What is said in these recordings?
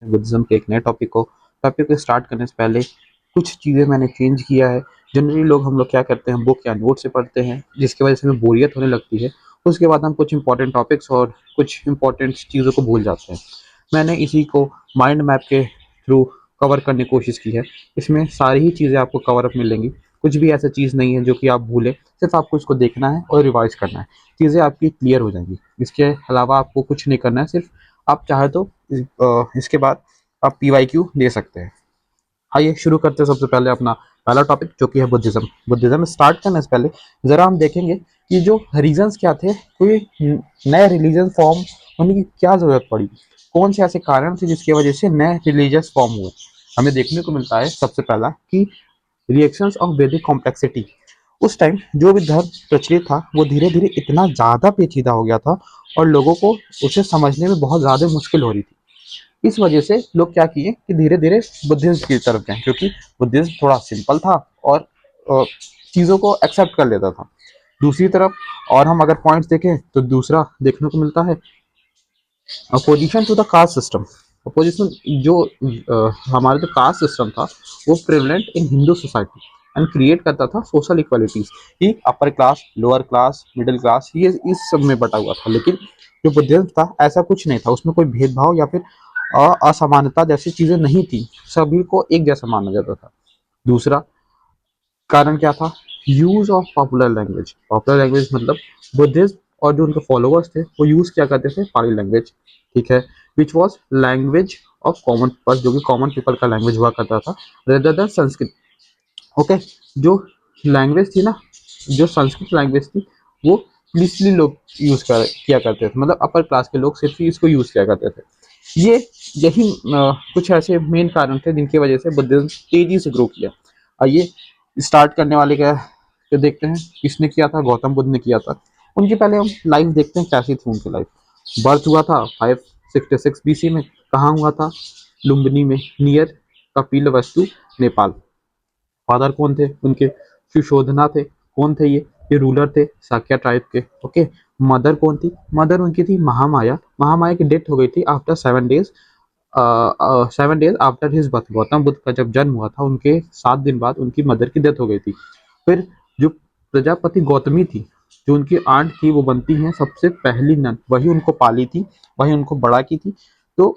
Buddhism के एक नए टॉपिक को स्टार्ट करने से पहले कुछ चीज़ें मैंने चेंज किया है। जनरली हम लोग क्या करते हैं, बुक या नोट से पढ़ते हैं, जिसकी वजह से हमें बोरियत होने लगती है। उसके बाद हम कुछ इंपॉर्टेंट टॉपिक्स और कुछ इंपॉर्टेंट चीज़ों को भूल जाते हैं। मैंने इसी को माइंड मैप के थ्रू कवर करने की कोशिश की है। इसमें सारी ही चीज़ें आपको कवर अप मिलेंगी। कुछ भी ऐसा चीज़ नहीं है जो कि आप भूलें, सिर्फ आपको इसको देखना है और रिवाइज करना है। चीज़ें आपकी क्लियर हो जाएंगी। इसके अलावा आपको कुछ नहीं करना है, सिर्फ आप चाहे तो इसके बाद आप पीवाईक्यू दे सकते हैं। आइए शुरू करते हैं सबसे पहले अपना पहला टॉपिक, जो कि है बुद्धिज्म। बुद्धिज्म स्टार्ट करने से पहले जरा हम देखेंगे कि जो रीजंस क्या थे, कोई नए रिलीजन फॉर्म होने की क्या जरूरत पड़ी, कौन से ऐसे कारण थे जिसकी वजह से नए रिलीजियस फॉर्म हुए। हमें देखने को मिलता है सबसे पहला कि रिएक्शंस ऑफ वैदिक कॉम्प्लेक्सिटी। उस टाइम जो भी धर्म प्रचलित था वो धीरे धीरे इतना ज़्यादा पेचीदा हो गया था और लोगों को उसे समझने में बहुत ज़्यादा मुश्किल हो रही थी। इस वजह से लोग क्या किए कि धीरे धीरे बुद्धिज्म की तरफ गए, क्योंकि बुद्धिज्म थोड़ा सिंपल था और चीज़ों को एक्सेप्ट कर लेता था। दूसरी तरफ और हम अगर पॉइंट्स देखें तो दूसरा देखने को मिलता है opposition to the caste system. Opposition जो हमारा जो कास्ट सिस्टम था वो prevalent in Hindu society and create करता था सोशल इक्वालिटीज कि upper class, lower class, middle class, ये इस सब में बटा हुआ था। लेकिन जो बुद्धिज्म था ऐसा कुछ नहीं था, उसमें कोई भेदभाव या फिर असमानता जैसी चीजें नहीं थी, सभी को एक जैसा माना जाता था। दूसरा कारण क्या था, use of popular language. Popular language मतलब बुद्धिज्म और जो उनके फॉलोअर्स थे वो यूज क्या करते थे, पाली लैंग्वेज, ठीक है, which was language of common people, जो कि कॉमन पीपल का लैंग्वेज हुआ करता था, रेदर देन संस्कृत। ओके, जो लैंग्वेज थी ना, जो संस्कृत लैंग्वेज थी वो लिस्टली लोग यूज किया करते थे, मतलब अपर क्लास के लोग सिर्फ इसको यूज किया करते थे। ये यही कुछ ऐसे मेन कारण थे जिनकी वजह से बुद्धिज्म तेजी से ग्रो किया। आइए स्टार्ट करने वाले का तो देखते हैं किसने किया था, गौतम बुद्ध ने किया था। उनकी पहले हम लाइफ देखते हैं, कैसी थी उनकी लाइफ। बर्थ हुआ था 566 बीसी में। कहाँ हुआ था, लुम्बिनी में, नियर कपिलवस्तु, नेपाल। फादर कौन थे उनके, सुशोधना थे। कौन थे ये रूलर थे साक्या ट्राइब के। ओके, मदर कौन थी, मदर उनकी थी महामाया। महामाया की डेथ हो गई थी after 7 days, 7 days after his birth. Gautam Buddha का जब जन्म हुआ था उनके 7 दिन बाद उनकी मदर की डेथ हो गई थी। फिर जो प्रजापति गौतमी थी, जो उनकी आंट थी, वो बनती हैं सबसे पहली नन, वही उनको पाली थी, वही उनको बड़ा की थी। तो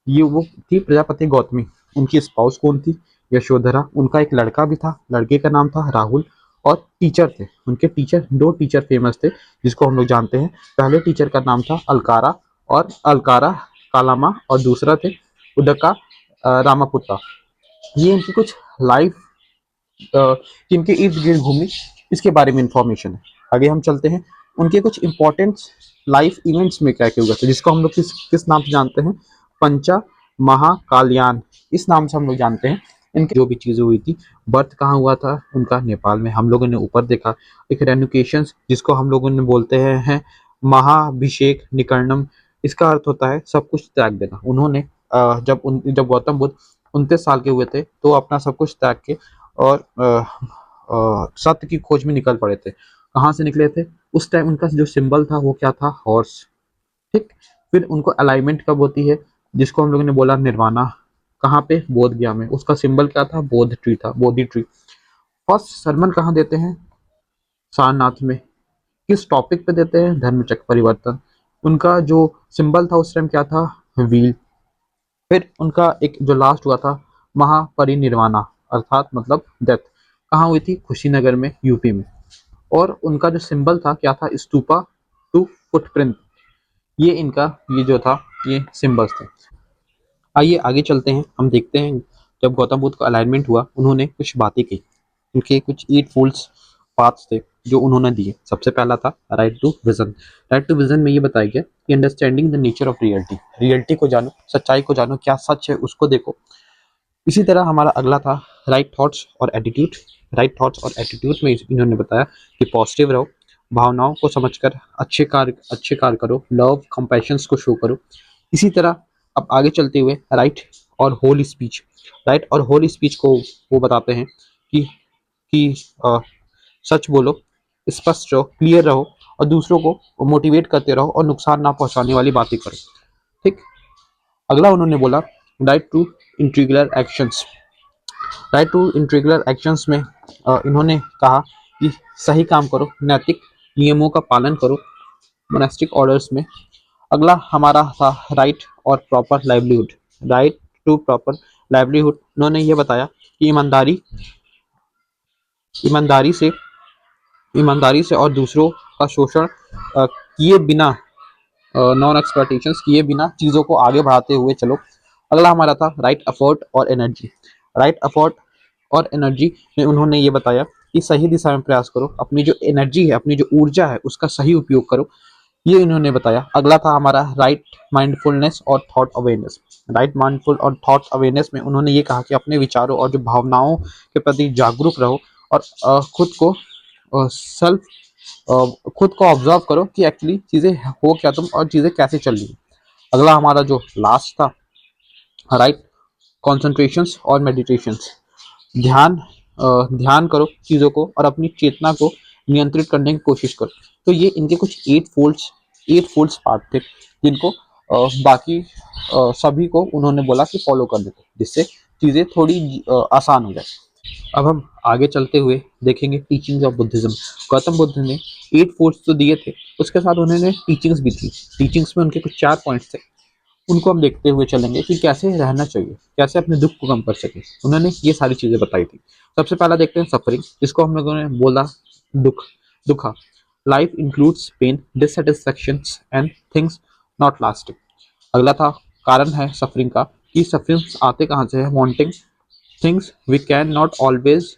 ये वो थी प्रजापति गौतमी। उनकी स्पाउस कौन थी, यशोधरा। उनका एक लड़का भी था, लड़के का नाम था राहुल। और टीचर थे उनके, टीचर, दो टीचर फेमस थे जिसको हम लोग जानते हैं। पहले टीचर का नाम था अलकारा, और अलकारा कालामा, और दूसरा थे उदका रामापुत्ता। ये इनकी कुछ लाइफ किनके इर्द गिर्द घूमी, इसके बारे में इंफॉर्मेशन है। आगे हम चलते हैं, उनके कुछ इंपॉर्टेंट लाइफ इवेंट्स में क्या क्या हुआ था, जिसको हम लोग किस किस नाम से जानते हैं, पंचा महाकालयान, इस नाम से हम लोग जानते हैं। इनकी जो भी चीजें हुई थी, बर्थ कहाँ हुआ था उनका, नेपाल में। हम लोगों ने ऊपर देखा एक रेनुकेशन, जिसको हम लोगों ने बोलते हैं महाभिषेक निकर्णम। इसका अर्थ होता है सब कुछ त्याग देना। उन्होंने जब गौतम बुद्ध 29 साल के हुए थे तो अपना सब कुछ त्याग के और सत्य की खोज में निकल पड़े थे। कहाँ से निकले थे, उस टाइम उनका जो सिंबल था वो क्या था, हॉर्स, ठीक। फिर उनको अलाइनमेंट कब होती है, जिसको हम लोगों ने बोला निर्वाणा, कहाँ पे, बोध गया में। उसका सिंबल क्या था, बोध ट्री था, बोधि ट्री। फर्स्ट सरमन कहाँ देते हैं, सारनाथ में। किस टॉपिक पे देते हैं, धर्म चक्र परिवर्तन। उनका जो सिंबल था उस टाइम क्या था, व्हील। फिर उनका एक जो लास्ट हुआ था, महापरिनिर्वाणा, अर्थात मतलब डेथ, कहाँ हुई थी, कुशीनगर में, यूपी में। और उनका जो सिंबल था क्या था, स्तूपा टू फुटप्रिंट। ये इनका ये जो था, ये सिंबल्स थे। आइए आगे चलते हैं, हम देखते हैं जब गौतम बुद्ध का अलाइनमेंट हुआ उन्होंने कुछ बातें की। उनके कुछ एट फूल्स पाथ्स थे जो उन्होंने दिए। सबसे पहला था right to vision. Right to vision में ये बताया गया कि understanding the nature of reality, reality को जानो, सच्चाई को जानो, क्या सच है उसको देखो। इसी तरह हमारा अगला था राइट थॉट्स और एटीट्यूड। राइट थॉट्स और एटीट्यूड में इन्होंने बताया कि पॉजिटिव रहो, भावनाओं को समझकर अच्छे कार्य करो, लव कंपैशन को शो करो। इसी तरह अब आगे चलते हुए राइट और होल स्पीच। राइट और होल स्पीच को वो बताते हैं कि सच बोलो, स्पष्ट रहो, क्लियर रहो, और दूसरों को मोटिवेट करते रहो और नुकसान ना पहुंचाने वाली बातें करो, ठीक। अगला उन्होंने बोला right to integral actions. Right to integral actions में इन्होंने कहा कि सही काम करो, नैतिक नियमों का पालन करो मोनास्टिक ऑर्डर्स में। अगला हमारा था राइट और proper livelihood. Right to proper livelihood, उन्होंने ये बताया कि ईमानदारी से ईमानदारी से और दूसरों का शोषण किए बिना, नॉन एक्सप्लॉइटेशंस किए बिना चीज़ों को आगे बढ़ाते हुए चलो। अगला हमारा था राइट एफर्ट और एनर्जी। राइट एफर्ट और एनर्जी में उन्होंने ये बताया कि सही दिशा में प्रयास करो, अपनी जो एनर्जी है, अपनी जो ऊर्जा है, उसका सही उपयोग करो, ये इन्होंने बताया। अगला था हमारा राइट माइंडफुलनेस और थॉट अवेयरनेस। राइट माइंडफुल और थॉट अवेयरनेस में उन्होंने ये कहा कि अपने विचारों और जो भावनाओं के प्रति जागरूक रहो और खुद को सेल्फ खुद को ऑब्जर्व करो कि एक्चुअली चीज़ें हो क्या तुम और चीज़ें कैसे चल रही है। अगला हमारा जो लास्ट था राइट कॉन्सेंट्रेशंस और मेडिटेशंस। ध्यान ध्यान करो चीज़ों को और अपनी चेतना को नियंत्रित करने की कोशिश करो। तो ये इनके कुछ एट फोल्ड्स पार्ट थे जिनको बाकी सभी को उन्होंने बोला कि फॉलो करने को, जिससे चीज़ें थोड़ी आसान हो जाए। अब हम आगे चलते हुए देखेंगे teachings of Buddhism. Gautam Buddha ने एट फोर्स तो दिए थे, उसके साथ उन्होंने टीचिंग्स भी थी। टीचिंग्स में उनके कुछ 4 पॉइंट्स थे, उनको हम देखते हुए चलेंगे कि कैसे रहना चाहिए, कैसे अपने दुख को कम कर सके। उन्होंने ये सारी चीजें बताई थी। सबसे पहला देखते हैं सफरिंग, जिसको हम लोगों ने बोला दुख, दुखा। Life includes pain, dissatisfaction and things not lasting. अगला था कारण है सफरिंग का, कि सफरिंग आते कहाँ से है, wanting things we can not always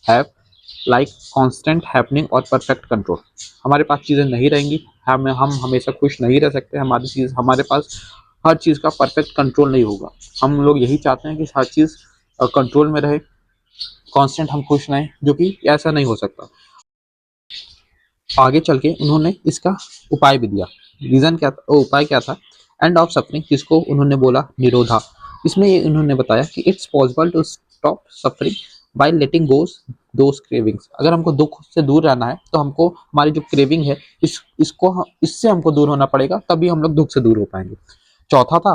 have, like constant happening और परफेक्ट कंट्रोल। हमारे पास चीज़ें नहीं रहेंगी, हम हमेशा खुश नहीं रह सकते। हमारे पास हर चीज़ का परफेक्ट कंट्रोल नहीं होगा। हम लोग यही चाहते हैं कि हर चीज़ कंट्रोल में रहे, कांस्टेंट हम खुश रहें, जो कि ऐसा नहीं हो सकता। आगे चल के उन्होंने इसका उपाय भी दिया। रीजन क्या था, उपाय क्या था, एंड ऑफ सफरिंग, जिसको उन्होंने बोला निरोधा। इसमें ये उन्होंने बताया कि it's possible to stop suffering by letting goes those cravings. अगर हमको दुख से दूर रहना है तो हमको हमारी जो क्रेविंग है, इससे हमको दूर होना पड़ेगा, तभी हम लोग दुख से दूर हो पाएंगे। चौथा था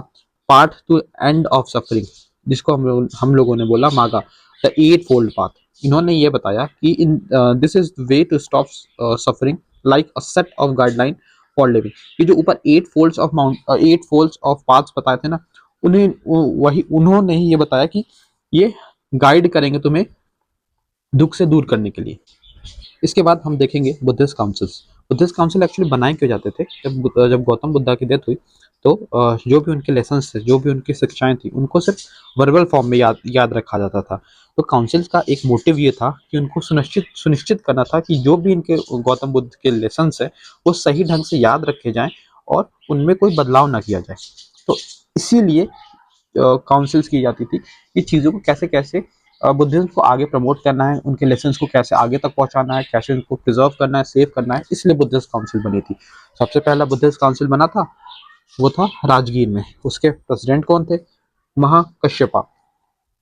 path to end of suffering, जिसको हम लोगों ने बोला मागा, द एट फोल्ड पाथ। इन्होंने ये बताया कि in this is way to stop suffering like a set of guideline for living. ये जो ऊपर एट फोल्ड्स ऑफ पाथ्स बताए थे ना, वही उन्होंने ही ये बताया कि ये गाइड करेंगे तुम्हें दुख से दूर करने के लिए। इसके बाद हम देखेंगे Buddhist councils. Buddhist council actually बनाए क्यों जाते थे, जब गौतम बुद्धा की डेथ हुई तो जो भी उनके लेसन्स थे, जो भी उनकी शिक्षाएं थी, उनको सिर्फ वर्बल फॉर्म में याद रखा जाता था। तो काउंसिल्स का एक मोटिव ये था कि उनको सुनिश्चित करना था कि जो भी इनके गौतम बुद्ध के लेसन्स है वो सही ढंग से याद रखे जाएं और उनमें कोई बदलाव ना किया जाए। तो इसीलिए काउंसिल्स की जाती थी कि चीज़ों को कैसे कैसे बुद्धिज्म को आगे प्रमोट करना है, उनके लेसन्स को कैसे आगे तक पहुंचाना है, कैसे उनको प्रिजर्व करना है, सेव करना है, इसलिए बुद्धिस्ट काउंसिल बनी थी। सबसे पहला बुद्धिस्ट काउंसिल बना था, वो था राजगीर में। उसके प्रेसिडेंट कौन थे, महाकश्यपा।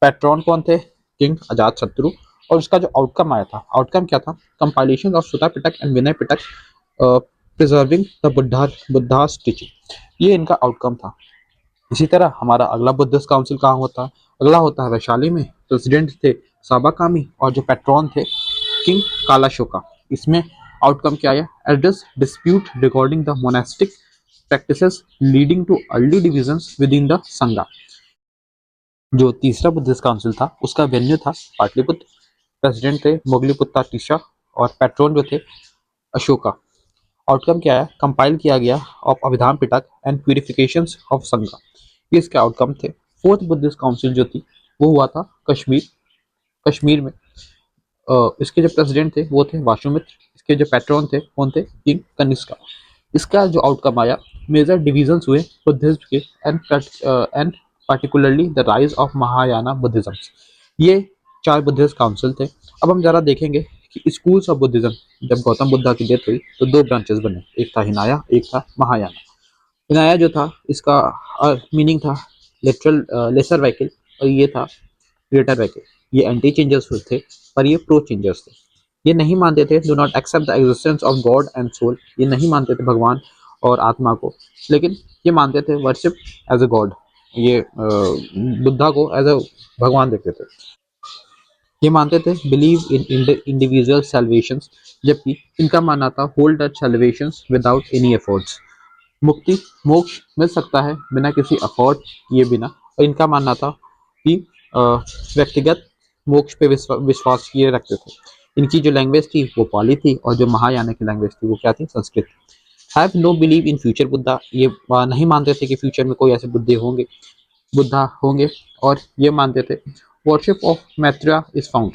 पैट्रॉन कौन थे, किंग अजात शत्रु। और उसका जो आउटकम आया था, आउटकम क्या था, compilation of Sutta Pitaka and Vinaya Pitaka preserving the Buddha's teaching, ये इनका आउटकम था। इसी तरह हमारा अगला बुद्धिस्ट काउंसिल कहाँ होता है, अगला होता है वैशाली में। प्रेसिडेंट थे साबाकामी और जो पैट्रॉन थे किंग कालाशोका। इसमें आउटकम क्या आया, address dispute regarding the monastic practices leading too early divisions with in the संघा। जो तीसरा बुद्धिस्ट काउंसिल था उसका वेन्यू था पाटलिपुत्र। प्रेसिडेंट थे मोगलीपुत्ता टीशा और पैट्रॉन जो थे अशोका। आउटकम क्या है, कंपाइल किया गया ऑफ अभिधान पिटक एंड प्यूरिफिकेशन ऑफ संघा, ये इसके आउटकम थे। फोर्थ बुद्धिस्ट काउंसिल जो थी वो हुआ था कश्मीर में। इसके जो प्रेसिडेंट थे वो थे वाशुमित्र। इसके जो पैट्रॉन थे कौन थे, किंग कनिष्का। इसका जो आउटकम आया, मेजर डिविजन्स हुए बुद्धिज्म के and particularly the rise of Mahayana Buddhism. ये 4 बुद्धिस्ट काउंसिल थे। अब हम जरा देखेंगे कि स्कूल्स ऑफ बुद्धिज्म, जब गौतम बुद्धा की डेथ हुई तो 2 ब्रांचेस बने, एक था हिनाया, एक था महायाना। हिनाया जो था इसका मीनिंग था लिटरल लेसर व्हीकल, और ये था ग्रेटर व्हीकल। ये एंटी चेंजर्स थे पर ये प्रो चेंजर्स थे। ये नहीं मानते थे, do not accept the existence of God and soul. ये नहीं मानते थे भगवान और आत्मा को, लेकिन ये मानते थे वर्शिप एज अ गॉड। ये बुद्धा को एज अ भगवान देखते थे। ये मानते थे बिलीव इन इंडिविजुअल सैल्वेशन, जबकि इनका मानना था hold that salvation without any efforts. मुक्ति मोक्ष मिल सकता है बिना किसी एफर्ट किए बिना। और इनका मानना था कि व्यक्तिगत मोक्ष पे विश्वास किए रखते थे। इनकी जो लैंग्वेज थी वो पाली थी, और जो महायान की लैंग्वेज थी वो क्या थी, Sanskrit. Have know believe in future Buddha, ये नहीं मानते थे कि फ्यूचर में कोई ऐसे बुद्धा होंगे। और ये मानते थे worship of Maitreya is found.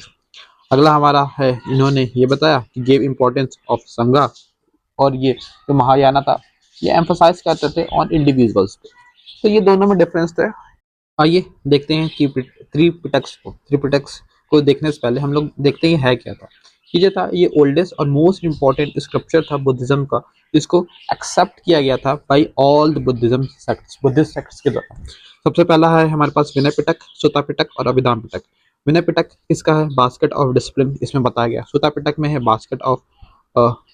अगला हमारा है, इन्होंने ये बताया कि गिव इम्पोर्टेंस ऑफ संघा। और ये जो महायाना था ये एम्फोसाइज करते थे ऑन इंडिविजुअल्स पे। तो ये दोनों में डिफरेंस थे। आइए देखते हैं कि त्रिपिटक्स को देखने से पहले हम लोग देखते हैं है क्या था। ये जो था ये ओल्डेस्ट और मोस्ट इम्पोर्टेंट स्क्रिप्चर था बुद्धिज्म का, जिसको एक्सेप्ट किया गया था by all the Buddhist sects के द्वारा। सबसे पहला है हमारे पास विनय पिटक, सुता पिटक और अभिधाम पिटक। विनय पिटक इसका है बास्केट ऑफ डिसिप्लिन, इसमें बताया गया। सुता पिटक में है बास्केट ऑफ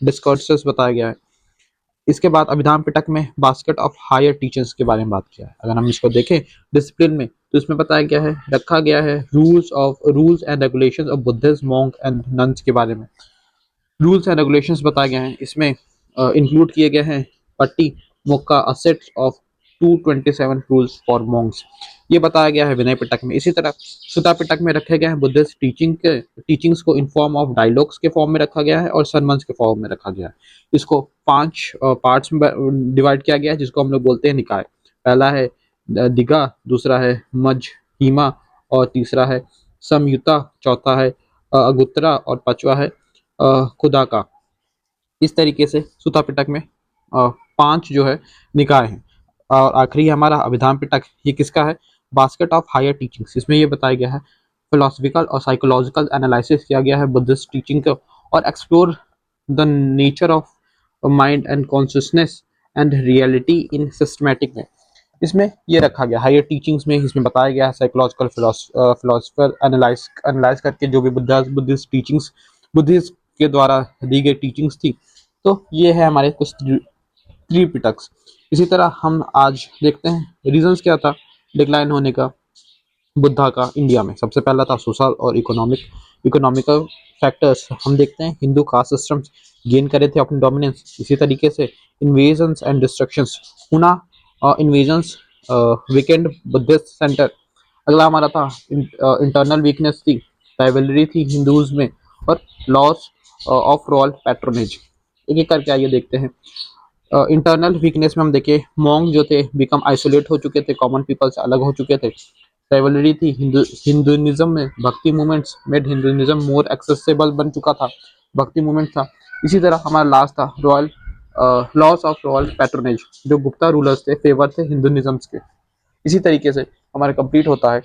डिस्कोर्सेस बताया गया है। इसके बाद अभिधाम पिटक में बास्केट ऑफ हायर टीचर्स के बारे में बात किया है। अगर हम इसको देखें डिसिप्लिन में, तो इसमें बताया गया है, रखा गया है rules and regulations of Buddhist monk and nuns के बारे में। रूल्स एंड रेगुलेशंस बताए गए हैं। इसमें इंक्लूड किए गए हैं पट्टी मुक्का अ set of 227 rules for Monks. ये बताया गया है विनय पिटक में। इसी तरह सुता पिटक में रखे गए हैं बुद्धिस्ट टीचिंग्स को इन फॉर्म ऑफ डायलॉग्स के फॉर्म में रखा गया है और सरमन्स के फॉर्म में रखा गया है। इसको 5 पार्ट्स में डिवाइड किया गया है, जिसको हम लोग बोलते हैं निकाय। पहला है दिगा, दूसरा है मजहीमा, और तीसरा है समयुता, चौथा है अगुत्तरा, और पांचवा है खुदा का। इस तरीके से सुता पिटक में 5 जो है निकाय हैं। और आखिरी हमारा अभिधाम पिटक, ये किसका है, बास्केट ऑफ हायर टीचिंग्स। इसमें ये बताया गया है फिलोसफिकल और साइकोलॉजिकल एनालिसिस किया गया है बुद्धिस्ट टीचिंग का, और explore the nature of mind and consciousness and reality in systematic में। इसमें ये रखा गया हायर टीचिंग्स में, इसमें बताया गया है साइकोलॉजिकल फिलोसफर एनालाइज करके जो भी बुद्धिस्ट टीचिंग्स बुद्धिस्ट के द्वारा दी गई टीचिंग्स थी। तो ये है हमारे कुछ त्रिपिटक्स। इसी तरह हम आज देखते हैं रीजंस क्या था डिक्लाइन होने का बुद्धा का इंडिया में। सबसे पहला था सोशल और इकोनॉमिकल फैक्टर्स। हम देखते हैं हिंदू कास्ट सिस्टम्स गेन करे थे अपनी डोमिनेंस। इसी तरीके से इन्वेजन्स एंड डिस्ट्रक्शंस, हुना इन्वेजन्स वीकेंड बुद्धिस्ट सेंटर। अगला हमारा था इंटरनल वीकनेस थी, राइवलरी थी हिंदूज में, और लॉस ऑफ रॉयल पैट्रोनेज। एक एक करके आइए देखते हैं। इंटरनल वीकनेस में हम देखें मॉन्ग जो थे बिकम आइसोलेट हो चुके थे, कॉमन पीपल से अलग हो चुके थे। राइवलरी थी हिंदुइज्म में, भक्ति movements made Hinduism more accessible बन चुका था, भक्ति मूवमेंट था। इसी तरह हमारा लास्ट था royal loss of royal patronage, जो गुप्ता रूलर्स थे फेवर थे हिंदुइज्म के। इसी तरीके से हमारा कंप्लीट होता है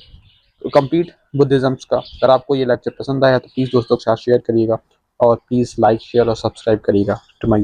कंप्लीट बुद्धिज्म्स का। अगर आपको ये लेक्चर पसंद आया तो प्लीज़ दोस्तों के साथ शेयर करिएगा, और प्लीज़ लाइक शेयर और सब्सक्राइब करिएगा टू माय